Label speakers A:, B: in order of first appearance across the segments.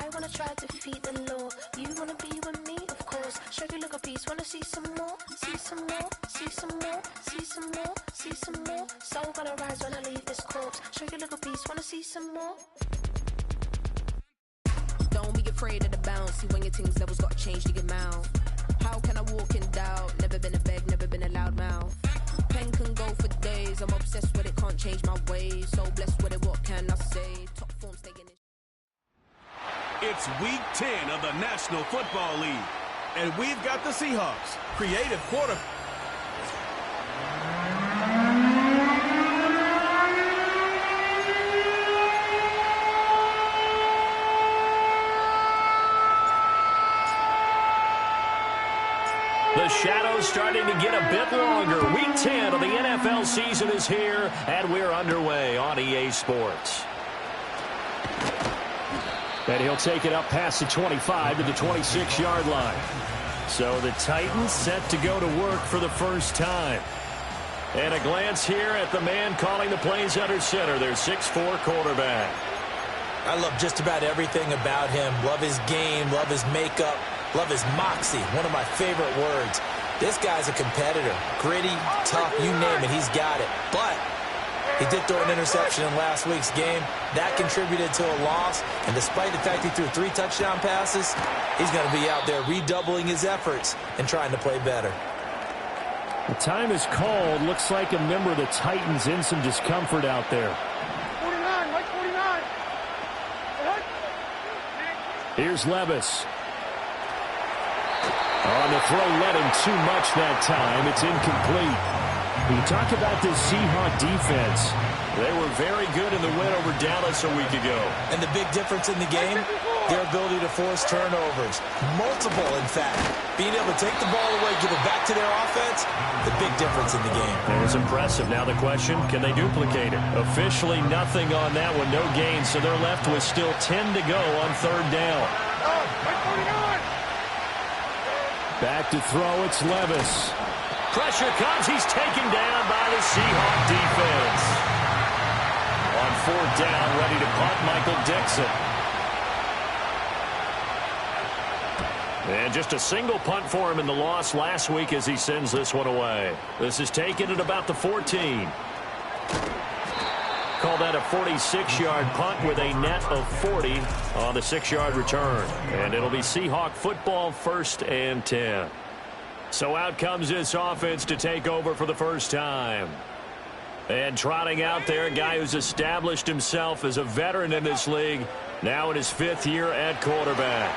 A: I wanna try to defeat the law. You wanna be with me, of course. Show you look a piece, wanna see some more, see some more, see some more, see some more, see some more. Soul gonna rise when I leave this corpse. Show you look a piece, wanna see some more.
B: Don't be afraid of the bounce. See when your things levels gotta change to get mouth. How can I walk in doubt? Never been a beg, never been a loud mouth. Pen can go for days. I'm obsessed with it, can't change my ways. So blessed with it, what can I say? Top form staying in.
C: It's week 10 of the National Football League, and we've got the Seahawks. Creative quarter.
D: The shadow's starting to get a bit longer. Week 10 of the NFL season is here, and we're underway on EA Sports. And he'll take it up past the 25 to the 26-yard line. So the Titans set to go to work for the first time. And a glance here at the man calling the plays under center, their 6'4" quarterback.
E: I love just about everything about him. Love his game, love his makeup, love his moxie, one of my favorite words. This guy's a competitor. Gritty, tough, you name it, he's got it. But he did throw an interception in last week's game. That contributed to a loss. And despite the fact he threw 3 touchdown passes, he's going to be out there redoubling his efforts and trying to play better.
D: The time is called. Looks like a member of the Titans in some discomfort out there.
F: 49, Mike 49.
D: Here's Levis. On the throw, led him too much that time. It's incomplete. When you talk about this Seahawk defense, they were very good in the win over Dallas a week ago.
E: And the big difference in the game, their ability to force turnovers. Multiple, in fact. Being able to take the ball away, give it back to their offense, the big difference in the game.
D: It was impressive. Now the question, can they duplicate it? Officially nothing on that one, no gain, so they're left with still 10 to go on third down. Back to throw, it's Levis. Pressure comes, he's taken down by the Seahawk defense. On fourth down, ready to punt, Michael Dixon. And just a single punt for him in the loss last week as he sends this one away. This is taken at about the 14. Call that a 46-yard punt with a net of 40 on the 6-yard return. And it'll be Seahawk football, 1st and 10. So out comes this offense to take over for the first time. And trotting out there, a guy who's established himself as a veteran in this league, now in his 5th year at quarterback.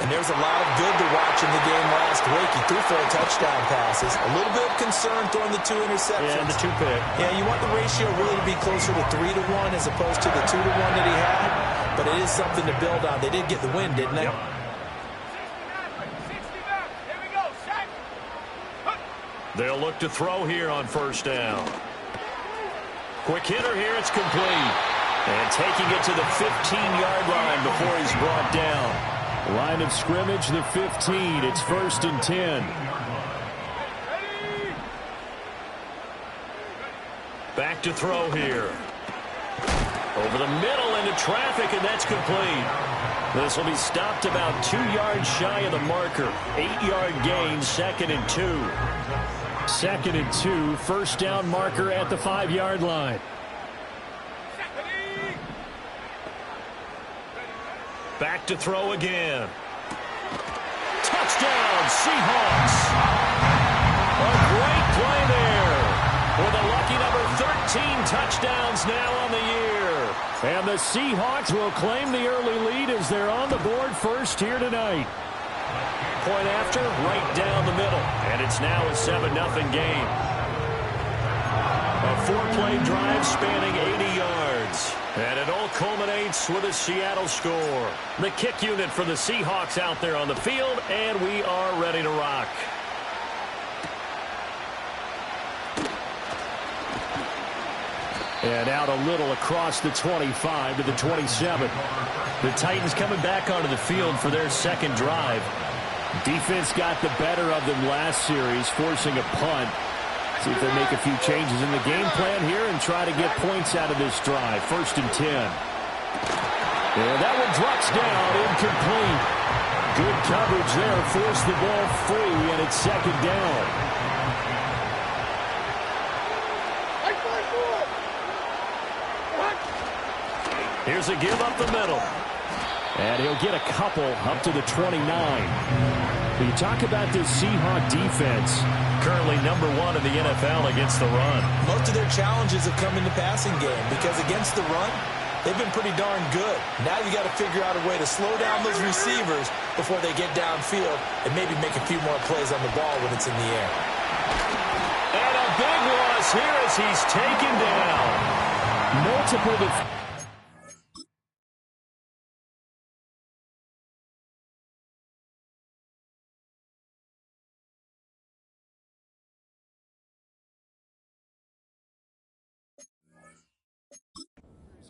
E: And there's a lot of good to watch in the game last week. He threw 4 touchdown passes. A little bit of concern throwing the 2 interceptions.
D: Yeah, the 2 pick.
E: Yeah, you want the ratio really to be closer to 3-1 as opposed to the 2-1 that he had. But it is something to build on. They did get the win, didn't they?
D: Yep. They'll look to throw here on first down. Quick hitter here, it's complete. And taking it to the 15-yard line before he's brought down. Line of scrimmage, the 15. It's 1st and 10. Back to throw here. Over the middle into traffic, and that's complete. This will be stopped about 2 yards shy of the marker. 8-yard gain, 2nd and 2. 2nd and 2, first down marker at the 5-yard line. Back to throw again. Touchdown, Seahawks. A great play there. With a lucky number 13 touchdowns now on the year. And the Seahawks will claim the early lead as they're on the board first here tonight. Point after, right down the middle. And it's now a 7-0 game. A 4-play drive spanning 80 yards. And it all culminates with a Seattle score. The kick unit for the Seahawks out there on the field, and we are ready to rock. And out a little across the 25 to the 27. The Titans coming back onto the field for their second drive. Defense got the better of them last series, forcing a punt. See if they make a few changes in the game plan here and try to get points out of this drive. 1st and 10. And that one drops down, incomplete. Good coverage there, forced the ball free, and it's second down. Here's a give up the middle. And he'll get a couple up to the 29. When you talk about this Seahawk defense, currently number 1 in the NFL against the run.
E: Most of their challenges have come in the passing game because against the run, they've been pretty darn good. Now you got to figure out a way to slow down those receivers before they get downfield and maybe make a few more plays on the ball when it's in the air.
D: And a big loss here as he's taken down. Multiple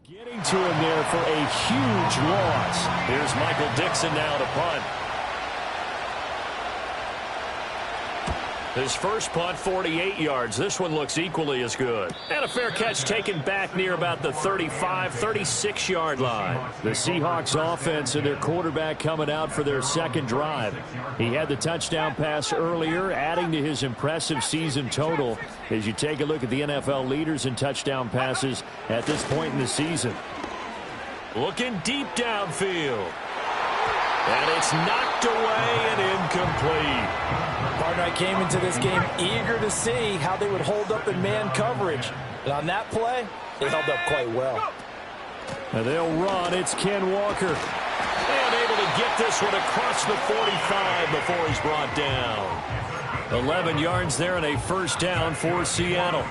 D: getting to him there for a huge loss. Here's Michael Dixon now to punt. His first punt, 48 yards. This one looks equally as good. And a fair catch taken back near about the 35, 36-yard line. The Seahawks offense and their quarterback coming out for their second drive. He had the touchdown pass earlier, adding to his impressive season total as you take a look at the NFL leaders in touchdown passes at this point in the season. Looking deep downfield. And it's knocked away and incomplete.
E: Partner, I came into this game eager to see how they would hold up in man coverage. And on that play, they held up quite well.
D: And they'll run. It's Ken Walker. And able to get this one across the 45 before he's brought down. 11 yards there and a first down for Seattle.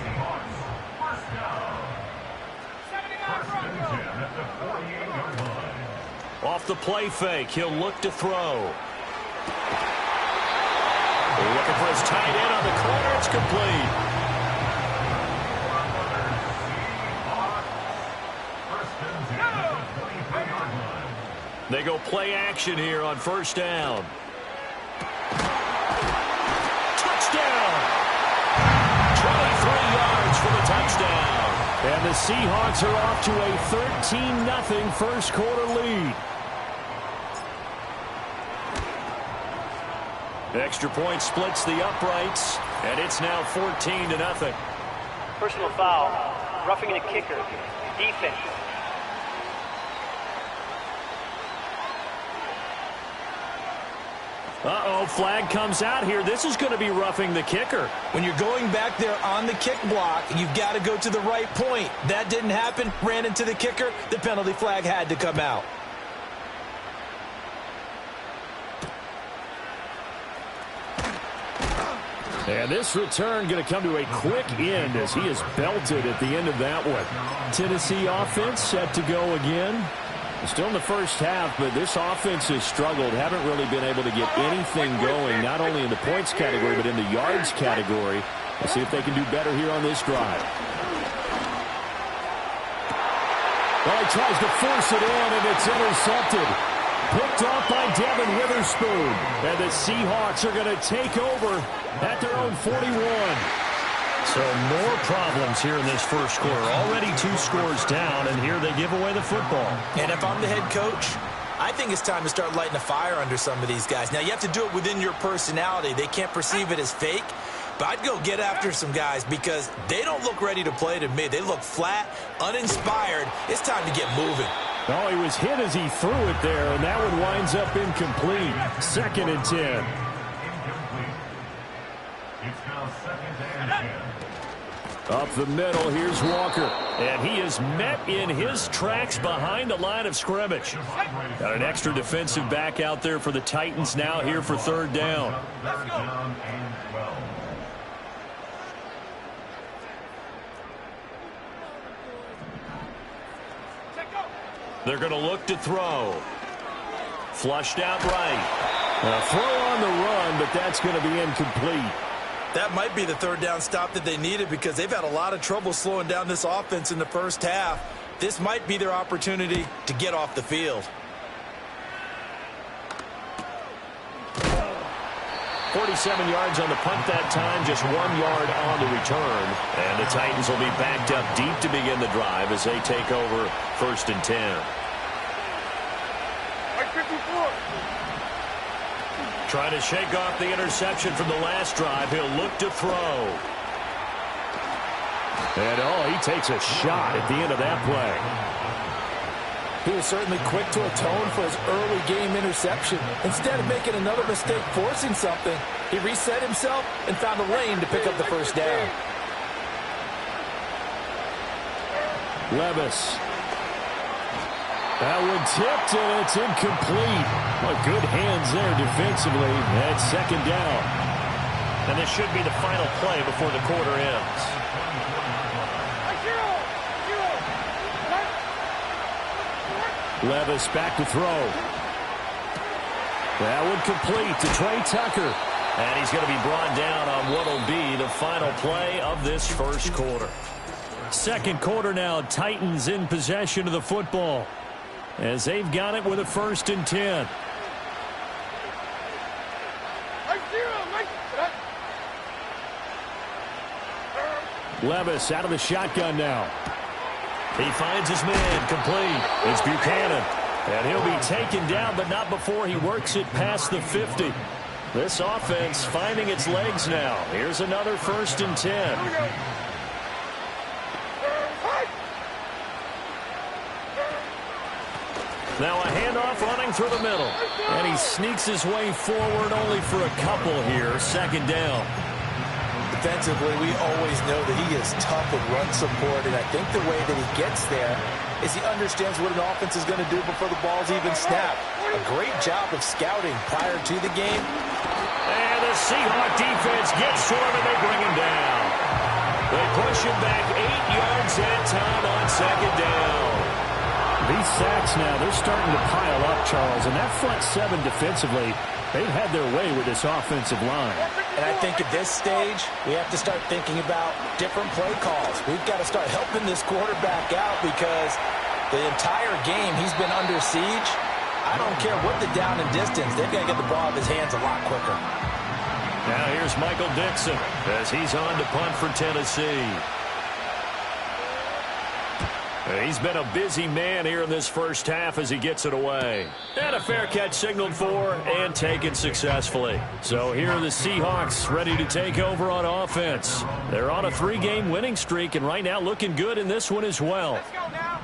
D: Off the play fake, he'll look to throw. Looking for his tight end on the corner. It's complete. They go play action here on first down. Touchdown! 23 yards for the touchdown. And the Seahawks are off to a 13-0 first quarter lead. Extra point splits the uprights, and it's now 14-0.
G: Personal foul, roughing the kicker, defense.
D: Uh-oh, flag comes out here. This is going to be roughing the kicker.
E: When you're going back there on the kick block, you've got to go to the right point. That didn't happen, ran into the kicker. The penalty flag had to come out.
D: And this return going to come to a quick end as he is belted at the end of that one. Tennessee offense set to go again. Still in the first half, but this offense has struggled. Haven't really been able to get anything going, not only in the points category, but in the yards category. Let's see if they can do better here on this drive. Well, he tries to force it in, and it's intercepted. Picked off by Devin Witherspoon. And the Seahawks are going to take over at their own 41. So more problems here in this first quarter. Already 2 scores down, and here they give away the football.
E: And if I'm the head coach, I think it's time to start lighting a fire under some of these guys. Now, you have to do it within your personality. They can't perceive it as fake. But I'd go get after some guys because they don't look ready to play to me. They look flat, uninspired. It's time to get moving.
D: Oh, he was hit as he threw it there, and that one winds up incomplete. 2nd and 10. Up the middle, here's Walker. And he is met in his tracks behind the line of scrimmage. Got an extra defensive back out there for the Titans now here for 3rd down. They're going to look to throw. Flushed out right. A throw on the run, but that's going to be incomplete.
E: That might be the 3rd down stop that they needed because they've had a lot of trouble slowing down this offense in the first half. This might be their opportunity to get off the field.
D: 47 yards on the punt that time, just 1 yard on the return. And the Titans will be backed up deep to begin the drive as they take over 1st and 10. Trying to shake off the interception from the last drive. He'll look to throw. And he takes a shot at the end of that play.
E: He was certainly quick to atone for his early game interception. Instead of making another mistake forcing something, he reset himself and found a lane to pick up the first down.
D: Levis. That one tipped, and it's incomplete. Well, good hands there defensively. That's second down. And this should be the final play before the quarter ends. Levis back to throw. That one complete to Trey Tucker. And he's going to be brought down on what will be the final play of this first quarter. Second quarter now, Titans in possession of the football, as they've got it with a 1st and 10. Levis out of the shotgun now. He finds his man, complete. It's Buchanan. And he'll be taken down, but not before he works it past the 50. This offense finding its legs now. Here's another 1st and 10. Now a handoff running through the middle. And he sneaks his way forward only for a couple here. Second down.
E: Defensively, we always know that he is tough with run support, and I think the way that he gets there is he understands what an offense is going to do before the ball's even snapped. A great job of scouting prior to the game.
D: And the Seahawk defense gets to him, and they bring him down. They push him back 8 yards that time on second down. These sacks now, they're starting to pile up, Charles, and that front 7 defensively, they've had their way with this offensive line.
E: And I think at this stage, we have to start thinking about different play calls. We've got to start helping this quarterback out because the entire game he's been under siege. I don't care what the down and distance, they've got to get the ball out of his hands a lot quicker.
D: Now here's Michael Dixon as he's on to punt for Tennessee. He's been a busy man here in this first half as he gets it away. And a fair catch signaled for and taken successfully. So here are the Seahawks ready to take over on offense. They're on a 3-game winning streak and right now looking good in this one as well.
F: Let's go now.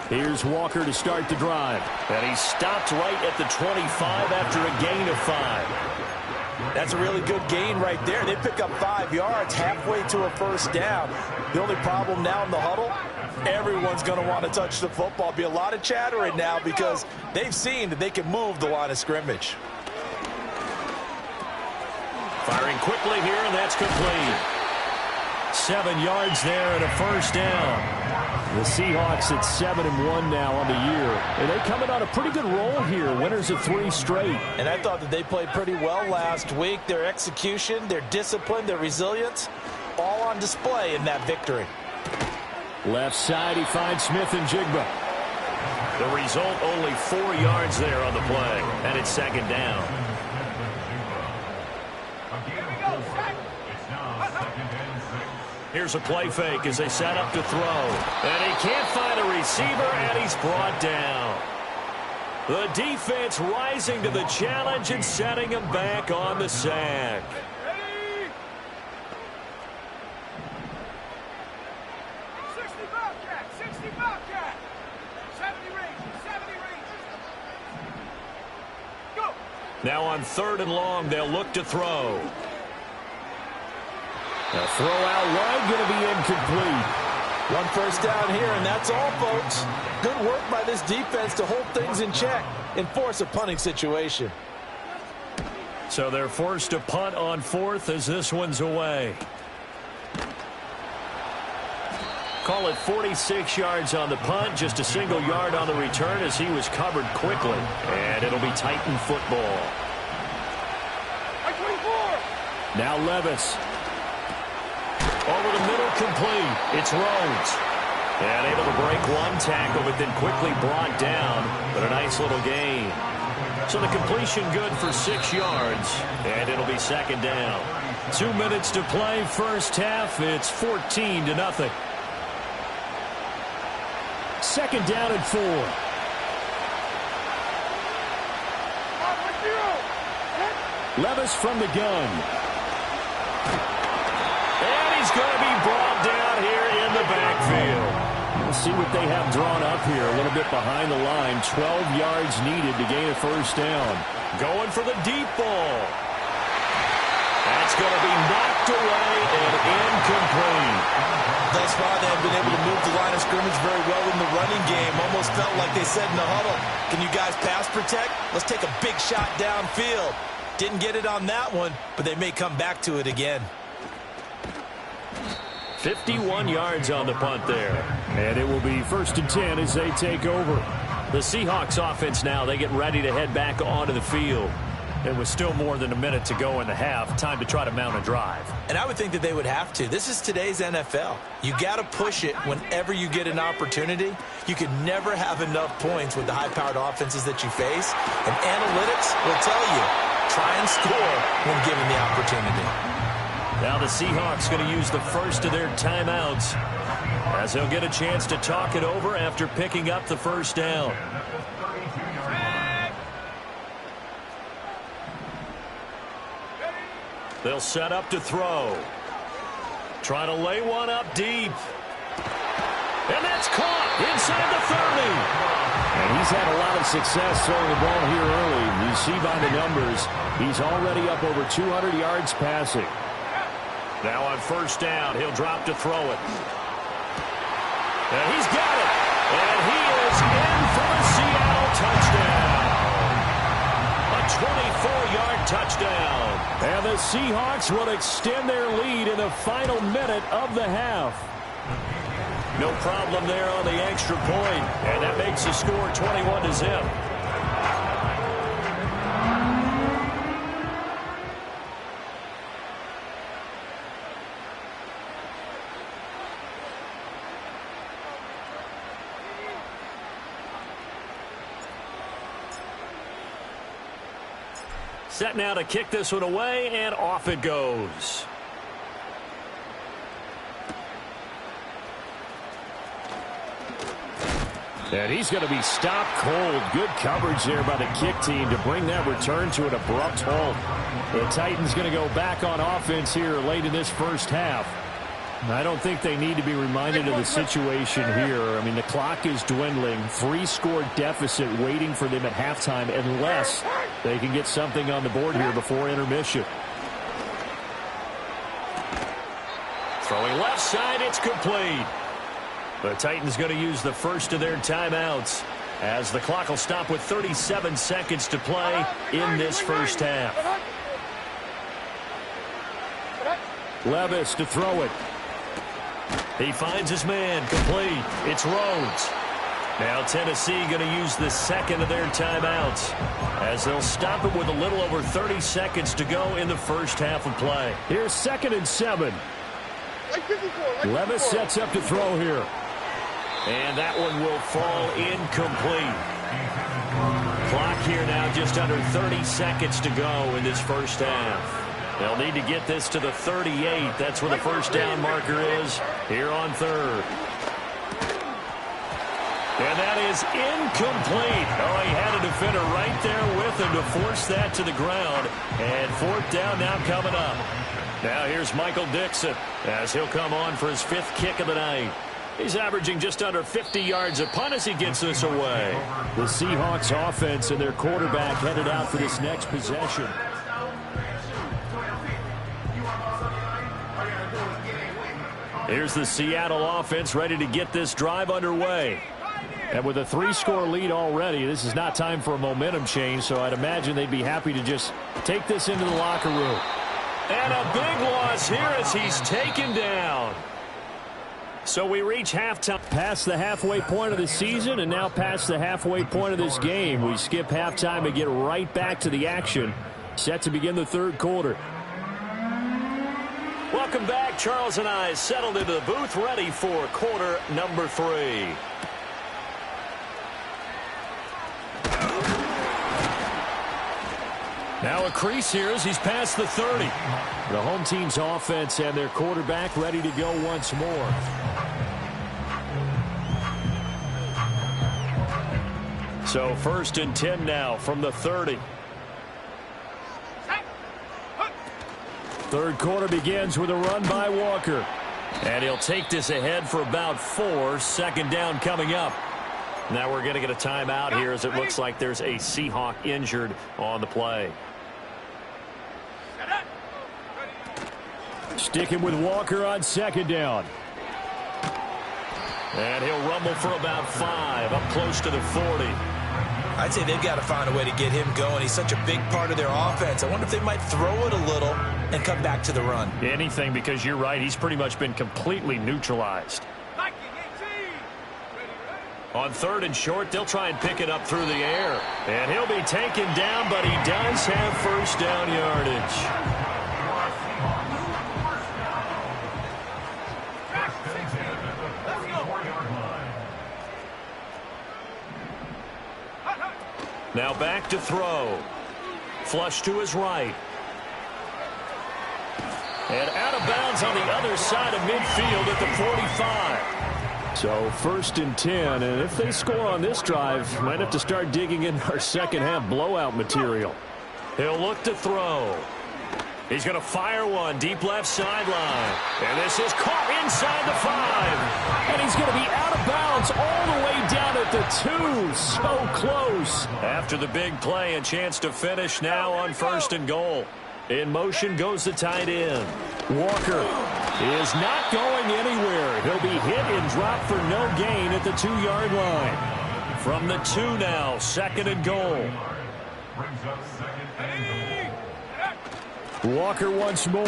D: Here's Walker to start the drive. And he stopped right at the 25 after a gain of 5.
E: That's a really good gain right there. They pick up 5 yards halfway to a first down. The only problem now in the huddle, everyone's going to want to touch the football. Be a lot of chattering now because they've seen that they can move the line of scrimmage.
D: Firing quickly here, and that's complete. 7 yards there and a first down. The Seahawks at 7-1 now on the year. And they coming on a pretty good roll here. Winners of 3 straight.
E: And I thought that they played pretty well last week. Their execution, their discipline, their resilience, all on display in that victory.
D: Left side, he finds Smith and Jigba. The result, only 4 yards there on the play. And it's second down. Here's a play fake as they set up to throw. And he can't find a receiver, and he's brought down. The defense rising to the challenge and setting him back on the sack.
F: Ready? 60 Bobcat, 60 Bobcat. 70 range, 70 range. Go.
D: Now on 3rd and long, they'll look to throw. A throw out wide, going to be incomplete.
E: 1 first down here, and that's all, folks. Good work by this defense to hold things in check and force a punting situation.
D: So they're forced to punt on 4th as this one's away. Call it 46 yards on the punt, just a single yard on the return as he was covered quickly. And it'll be Titan football.
F: 24.
D: Now Levis. Over the middle, complete. It's Rhodes. And able to break 1 tackle, but then quickly brought down. But a nice little gain. So the completion good for 6 yards. And it'll be second down. 2 minutes to play first half. It's 14-0. Second down and 4. Levis from the gun. And he's going to be brought down here in the backfield. We'll see what they have drawn up here. A little bit behind the line. 12 yards needed to gain a first down. Going for the deep ball. That's going to be knocked away and incomplete.
E: Thus far, they have been able to move the line of scrimmage very well in the running game. Almost felt like they said in the huddle, can you guys pass protect? Let's take a big shot downfield. Didn't get it on that one, but they may come back to it again.
D: 51 yards on the punt there. And it will be 1st and 10 as they take over. The Seahawks offense now, they get ready to head back onto the field. It was still more than a minute to go in the half. Time to try to mount a drive.
E: And I would think that they would have to. This is today's NFL. You got to push it whenever you get an opportunity. You can never have enough points with the high-powered offenses that you face. And analytics will tell you, try and score when given the opportunity.
D: Now the Seahawks going to use the first of their timeouts as they'll get a chance to talk it over after picking up the first down. They'll set up to throw. Try to lay one up deep. And that's caught inside the 30. And he's had a lot of success throwing the ball here early. You see by the numbers, he's already up over 200 yards passing. Now on first down, he'll drop to throw it. And he's got it. And he is in for a Seattle touchdown. A 24-yard touchdown. And the Seahawks will extend their lead in the final minute of the half. No problem there on the extra point. And that makes the score 21-0. Set now to kick this one away, and off it goes. And he's going to be stopped cold. Good coverage there by the kick team to bring that return to an abrupt halt. The Titans going to go back on offense here late in this first half. I don't think they need to be reminded of the situation here. I mean, the clock is dwindling. 3-score deficit waiting for them at halftime unless they can get something on the board here before intermission. Throwing left side, it's complete. The Titans going to use the first of their timeouts as the clock will stop with 37 seconds to play in this first half. Levis to throw it. He finds his man, complete. It's Rhodes. Now Tennessee going to use the second of their timeouts as they'll stop it with a little over 30 seconds to go in the first half of play. Here's 2nd and 7. Levis sets up to throw here. And that one will fall incomplete. Clock here now just under 30 seconds to go in this first half. They'll need to get this to the 38. That's where the first down marker is here on third. And that is incomplete. Oh, he had a defender right there with him to force that to the ground. And 4th down now coming up. Now here's Michael Dixon as he'll come on for his 5th kick of the night. He's averaging just under 50 yards a punt as he gets this away. The Seahawks offense and their quarterback headed out for this next possession. Here's the Seattle offense ready to get this drive underway. And with a 3-score lead already, this is not time for a momentum change, so I'd imagine they'd be happy to just take this into the locker room. And a big loss here as he's taken down. So we reach halftime. Past the halfway point of the season and now past the halfway point of this game. We skip halftime and get right back to the action. Set to begin the third quarter. Welcome back. Charles and I settled into the booth ready for quarter number 3. Now a crease here as he's past the 30. The home team's offense and their quarterback ready to go once more. So 1st and 10 now from the 30. Third quarter begins with a run by Walker. And he'll take this ahead for about 4. Second down coming up. Now we're going to get a timeout here as it looks like there's a Seahawk injured on the play. Sticking with Walker on second down. And he'll rumble for about 5, up close to the 40.
E: I'd say they've got to find a way to get him going. He's such a big part of their offense. I wonder if they might throw it a little and come back to the run.
D: Anything, because you're right. He's pretty much been completely neutralized. On third and short, they'll try and pick it up through the air. And he'll be taken down, but he does have first down yardage. Now back to throw. Flush to his right. And out of bounds on the other side of midfield at the 45. So first and 10, and if they score on this drive, might have to start digging in our second half blowout material. He'll look to throw. He's going to fire one deep left sideline. And this is caught inside the 5. And he's going to be out of bounds all the way down at the 2. So close. After the big play, a chance to finish now on first and goal. In motion goes the tight end. Walker is not going anywhere. He'll be hit and dropped for no gain at the 2-yard line. From the 2 now, second and goal. Walker once more.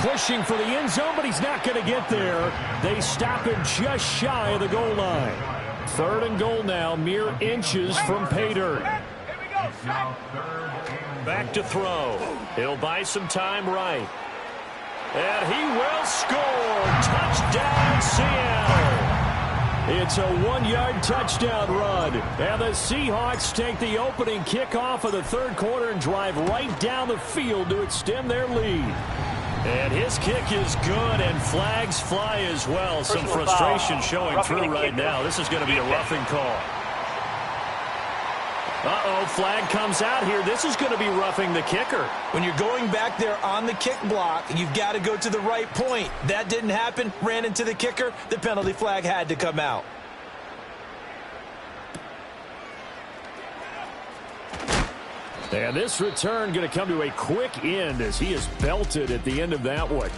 D: Pushing for the end zone, but he's not going to get there. They stop him just shy of the goal line. Third and goal now, mere inches from pay dirt. Back to throw. He'll buy some time right. And he will score. Touchdown, Seattle. It's a 1-yard touchdown run. And the Seahawks take the opening kickoff of the third quarter and drive right down the field to extend their lead. And his kick is good, and flags fly as well. Some frustration showing through right now. This is going to be a roughing call. Uh-oh, flag comes out here. This is going to be roughing the kicker.
E: When you're going back there on the kick block, you've got to go to the right point. That didn't happen. Ran into the kicker. The penalty flag had to come out.
D: And this return going to come to a quick end as he is belted at the end of that one.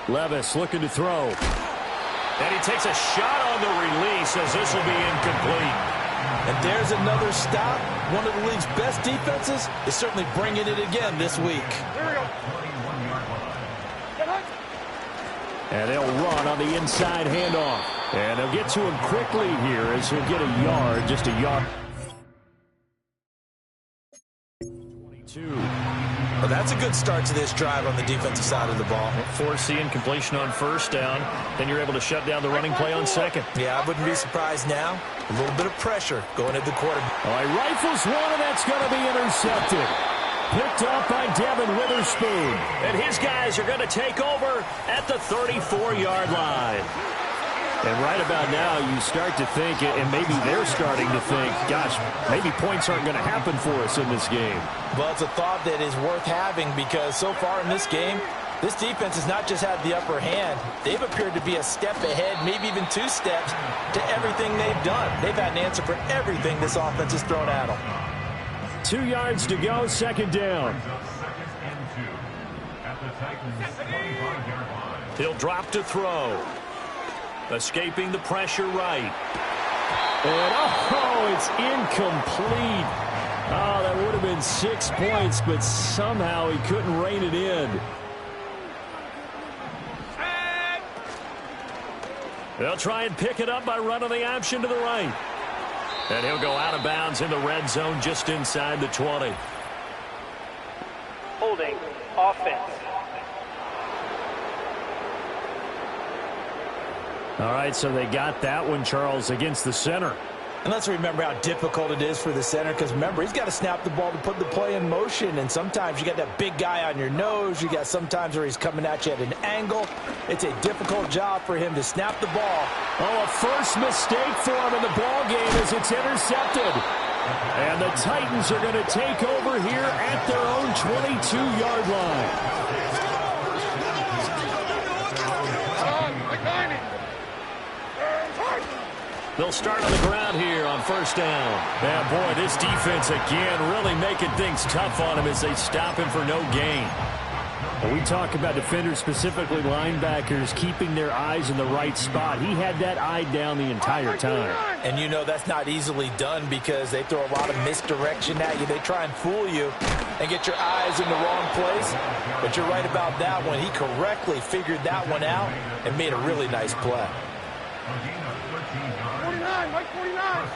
D: Levis looking to throw. And he takes a shot on the release as this will be incomplete.
E: And there's another stop. One of the league's best defenses is certainly bringing it again this week.
D: And they'll run on the inside handoff. And they'll get to him quickly here as he'll get a yard, just a yard. 22.
E: Well, that's a good start to this drive on the defensive side of the ball.
D: Forcing completion on first down. Then you're able to shut down the running play on second.
E: Yeah, I wouldn't be surprised now. A little bit of pressure going at the quarterback.
D: All right, rifles one, and that's going to be intercepted. Picked up by Devin Witherspoon. And his guys are going to take over at the 34-yard line. And right about now, you start to think, and maybe they're starting to think, gosh, maybe points aren't going to happen for us in this game.
E: Well, it's a thought that is worth having because so far in this game, this defense has not just had the upper hand. They've appeared to be a step ahead, maybe even 2 steps, to everything they've done. They've had an answer for everything this offense has thrown at them.
D: 2 yards to go, second down. He'll drop to throw. Escaping the pressure right. And, oh, it's incomplete. Oh, that would have been 6 points, but somehow he couldn't rein it in. They'll try and pick it up by running the option to the right. And he'll go out of bounds in the red zone just inside the 20.
G: Holding offense.
D: All right, so they got that one, Charles, against the center.
E: And let's remember how difficult it is for the center, because remember, he's got to snap the ball to put the play in motion, and sometimes you got that big guy on your nose. You got sometimes where he's coming at you at an angle. It's a difficult job for him to snap the ball.
D: Oh, a first mistake for him in the ball game as it's intercepted. And the Titans are going to take over here at their own 22-yard line. They'll start on the ground here on first down. Yeah, boy, this defense again really making things tough on him as they stop him for no gain. When we talk about defenders, specifically linebackers, keeping their eyes in the right spot, he had that eye down the entire time.
E: And you know that's not easily done because they throw a lot of misdirection at you. They try and fool you and get your eyes in the wrong place. But you're right about that one. He correctly figured that one out and made a really nice play.
F: 49, Mike 49.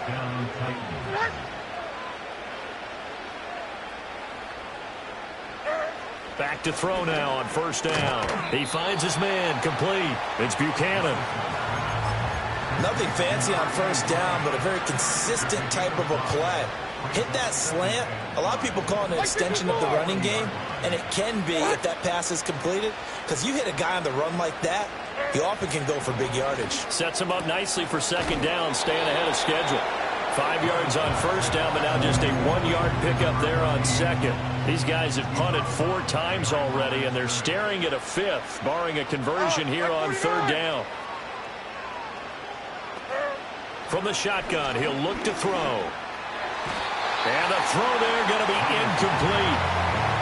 D: Back to throw now on first down. He finds his man complete. It's Buchanan.
E: Nothing fancy on first down, but a very consistent type of a play. Hit that slant. A lot of people call it an extension of the running game, and it can be if that pass is completed, because you hit a guy on the run like that, he often can go for big yardage.
D: Sets him up nicely for second down, staying ahead of schedule. 5 yards on first down, but now just a 1-yard pickup there on second. These guys have punted 4 times already, and they're staring at a 5th, barring a conversion here on third down. From the shotgun, he'll look to throw. And the throw there going to be incomplete.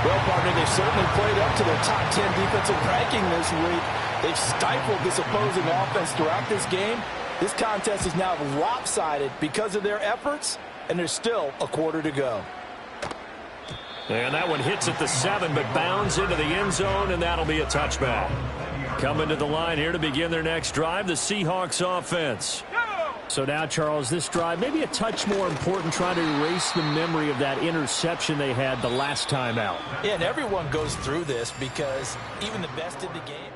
H: Well, partner, they've certainly played up to their top 10 defensive ranking this week. They've stifled this opposing offense throughout this game. This contest is now lopsided because of their efforts, and there's still a quarter to go.
D: And that one hits at the 7, but bounds into the end zone, and that'll be a touchback. Coming to the line here to begin their next drive, the Seahawks offense. So now, Charles, this drive maybe a touch more important, trying to erase the memory of that interception they had the last time out.
E: Yeah, and everyone goes through this because even the best in the game.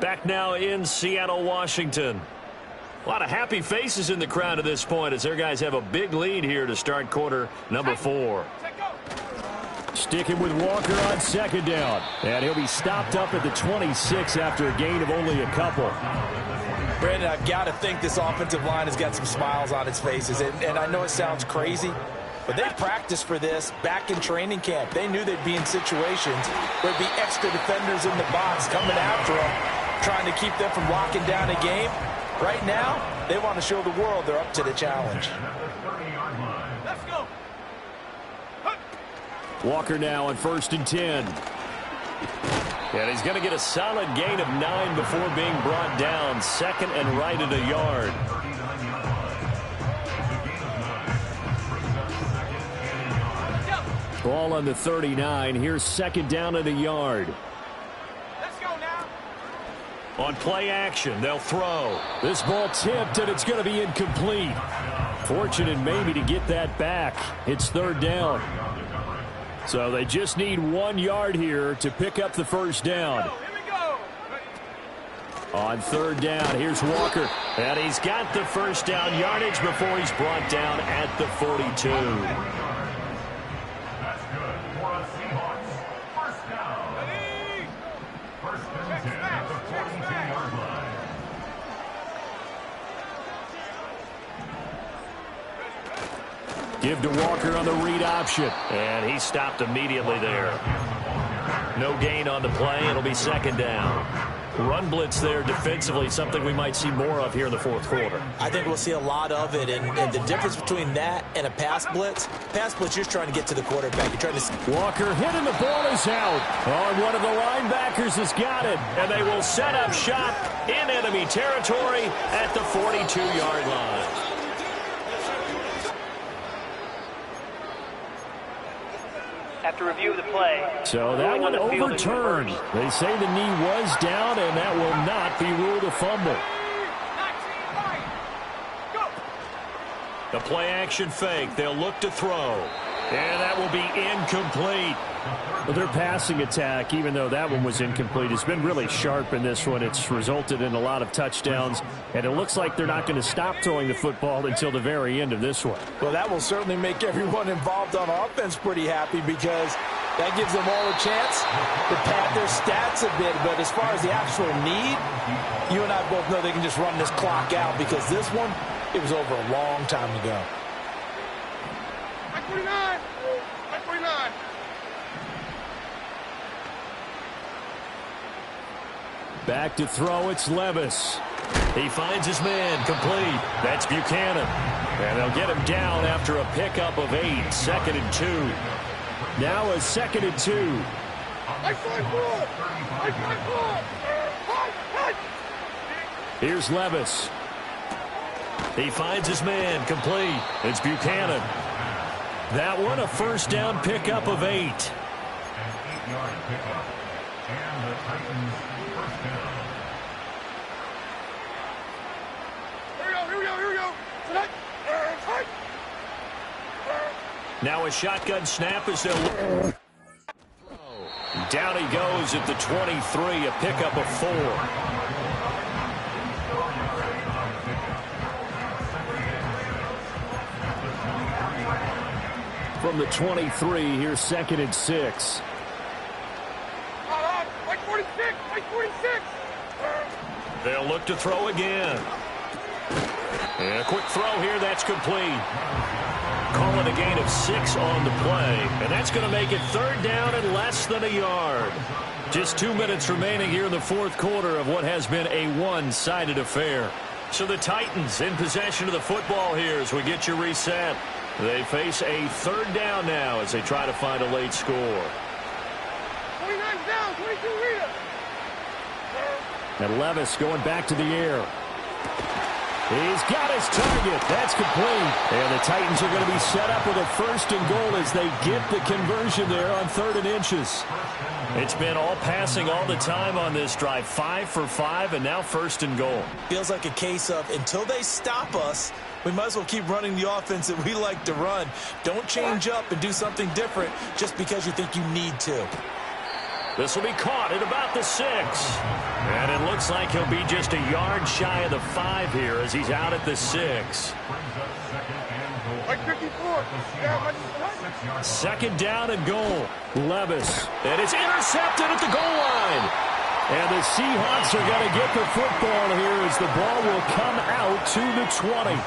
D: Back now in Seattle, Washington. A lot of happy faces in the crowd at this point as their guys have a big lead here to start quarter number 4. Sticking with Walker on second down. And he'll be stopped up at the 26 after a gain of only a couple.
E: Brandon, I've got to think this offensive line has got some smiles on its faces. And I know it sounds crazy, but they practiced for this back in training camp. They knew they'd be in situations where there'd be extra defenders in the box coming after them, trying to keep them from locking down a game. Right now, they want to show the world they're up to the challenge.
F: Let's go.
D: Walker now on 1st and 10. And he's going to get a solid gain of 9 before being brought down. Second and right at a yard. Ball on the 39. Here's second down at a yard.
F: Let's go now.
D: On play action, they'll throw. This ball tipped, and it's going to be incomplete. Fortunate maybe to get that back. It's third down. So they just need 1 yard here to pick up the first down.
F: Here we go.
D: On third down, here's Walker. And he's got the first down yardage before he's brought down at the 42. Give to Walker on the read option. And he stopped immediately there. No gain on the play. It'll be second down. Run blitz there defensively, something we might see more of here in the fourth quarter.
E: I think we'll see a lot of it, and the difference between that and a pass blitz, you're just trying to get to the quarterback. You're trying to...
D: Walker hit and the ball is out. One of the linebackers has got it, and they will set up shop in enemy territory at the 42-yard line.
G: After review of the play.
D: So that one overturned. They say the knee was down, and that will not be ruled a fumble. The play action fake. They'll look to throw. And that will be incomplete.
I: Well, their passing attack, even though that one was incomplete, has been really sharp in this one. It's resulted in a lot of touchdowns, and it looks like they're not going to stop throwing the football until the very end of this one.
H: Well, that will certainly make everyone involved on offense pretty happy because that gives them all a chance to pad their stats a bit. But as far as the actual need, you and I both know they can just run this clock out because this one, it was over a long time ago.
F: 49! 49!
I: Back to throw, it's Levis.
D: He finds his man, complete. That's Buchanan. And they'll get him down after a pickup of 8, 2nd and 2.
I: Now a 2nd and 2. Here's Levis.
D: He finds his man, complete. It's Buchanan. That one, a first down pickup of 8. Now a shotgun snap as they'll... Down he goes at the 23, a pickup of 4.
I: From the 23, here's 2nd and 6.
F: Like 46! Like 46!
D: They'll look to throw again. And a quick throw here, that's complete. Call it a gain of 6 on the play. And that's going to make it 3rd down and less than a yard. Just 2 minutes remaining here in the 4th quarter of what has been a one-sided affair. So the Titans in possession of the football here as we get you reset. They face a 3rd down now as they try to find a late score.
F: 29 down, 22 leader.
I: And Levis going back to the air. He's got his target. That's complete. And the Titans are going to be set up with a 1st and goal as they get the conversion there on 3rd and inches.
D: It's been all passing all the time on this drive. 5 for 5, and now 1st and goal.
E: Feels like a case of until they stop us, we might as well keep running the offense that we like to run. Don't change up and do something different just because you think you need to.
D: This will be caught at about the 6. And it looks like he'll be just a yard shy of the 5 here as he's out at the 6.
F: Like 54.
D: 2nd down and goal. Levis. And it's intercepted at the goal line.
I: And the Seahawks are going to get the football here as the ball will come out to the 20.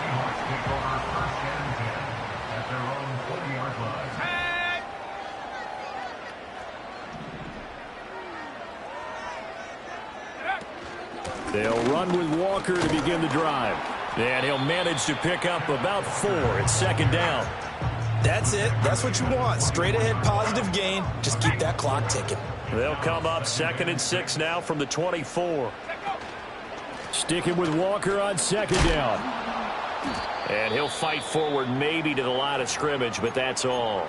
I: They'll run with Walker to begin the drive.
D: And he'll manage to pick up about 4 at 2nd down.
E: That's it. That's what you want. Straight ahead positive gain. Just keep that clock ticking.
D: They'll come up 2nd and 6 now from the 24.
I: Sticking with Walker on 2nd down.
D: And he'll fight forward maybe to the line of scrimmage, but that's all.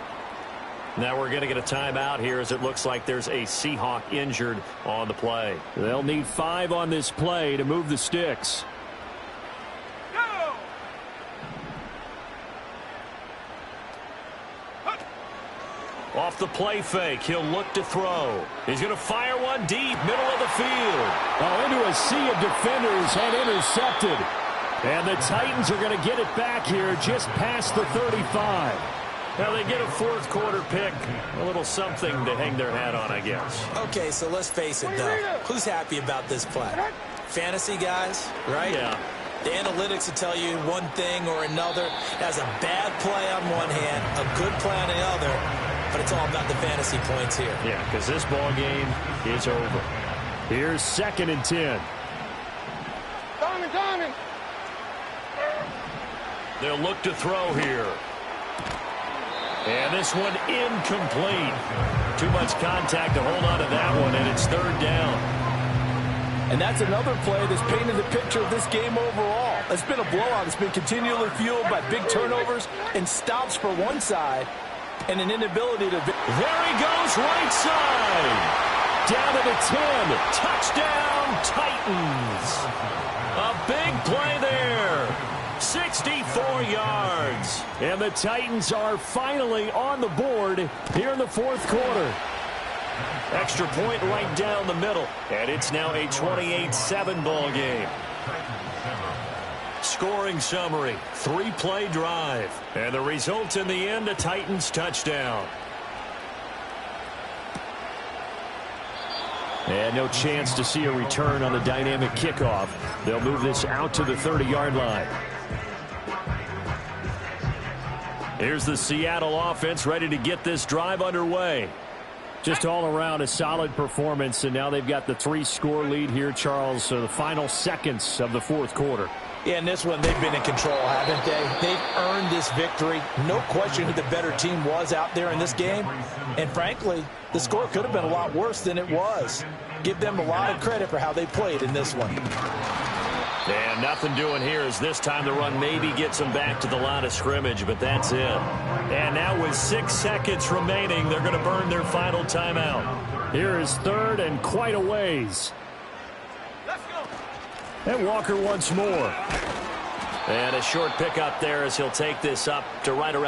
D: Now we're going to get a timeout here as it looks like there's a Seahawk injured on the play.
I: They'll need 5 on this play to move the sticks.
F: Go!
D: Off the play fake, he'll look to throw. He's going to fire one deep, middle of the field.
I: Oh, into a sea of defenders and intercepted. And the Titans are going to get it back here just past the 35.
D: Now they get a 4th quarter pick. A little something to hang their hat on, I guess.
E: Okay, so let's face it, though. Who's happy about this play? Fantasy guys, right?
D: Yeah.
E: The analytics will tell you one thing or another. That's a bad play on one hand, a good play on the other, but it's all about the fantasy points here.
D: Yeah, because this ball game is over.
I: Here's 2nd and 10.
F: Diamond!
D: They'll look to throw here. And this one incomplete. Too much contact to hold on to that one, and it's 3rd down.
H: And that's another play that's painted the picture of this game overall. It's been a blowout. It's been continually fueled by big turnovers and stops for one side and an inability to...
D: There he goes, right side. Down to the 10. Touchdown, Titans. A big play there. 64 yards.
I: And the Titans are finally on the board here in the fourth quarter.
D: Extra point right down the middle. And it's now a 28-7 ball game. Scoring summary, 3-play drive. And the result in the end, a Titans touchdown.
I: And no chance to see a return on the dynamic kickoff. They'll move this out to the 30-yard line.
D: Here's the Seattle offense ready to get this drive underway.
I: Just all around a solid performance, and now they've got the 3-score lead here, Charles, so the final seconds of the fourth quarter.
E: Yeah, in this one, they've been in control, haven't they? They've earned this victory. No question who the better team was out there in this game. And frankly, the score could have been a lot worse than it was. Give them a lot of credit for how they played in this one.
D: And nothing doing here as this time the run maybe gets them back to the line of scrimmage, but that's it. And now with 6 seconds remaining, they're going to burn their final timeout.
I: Here is third and quite a ways. And Walker once more.
D: And a short pickup there as he'll take this up to right around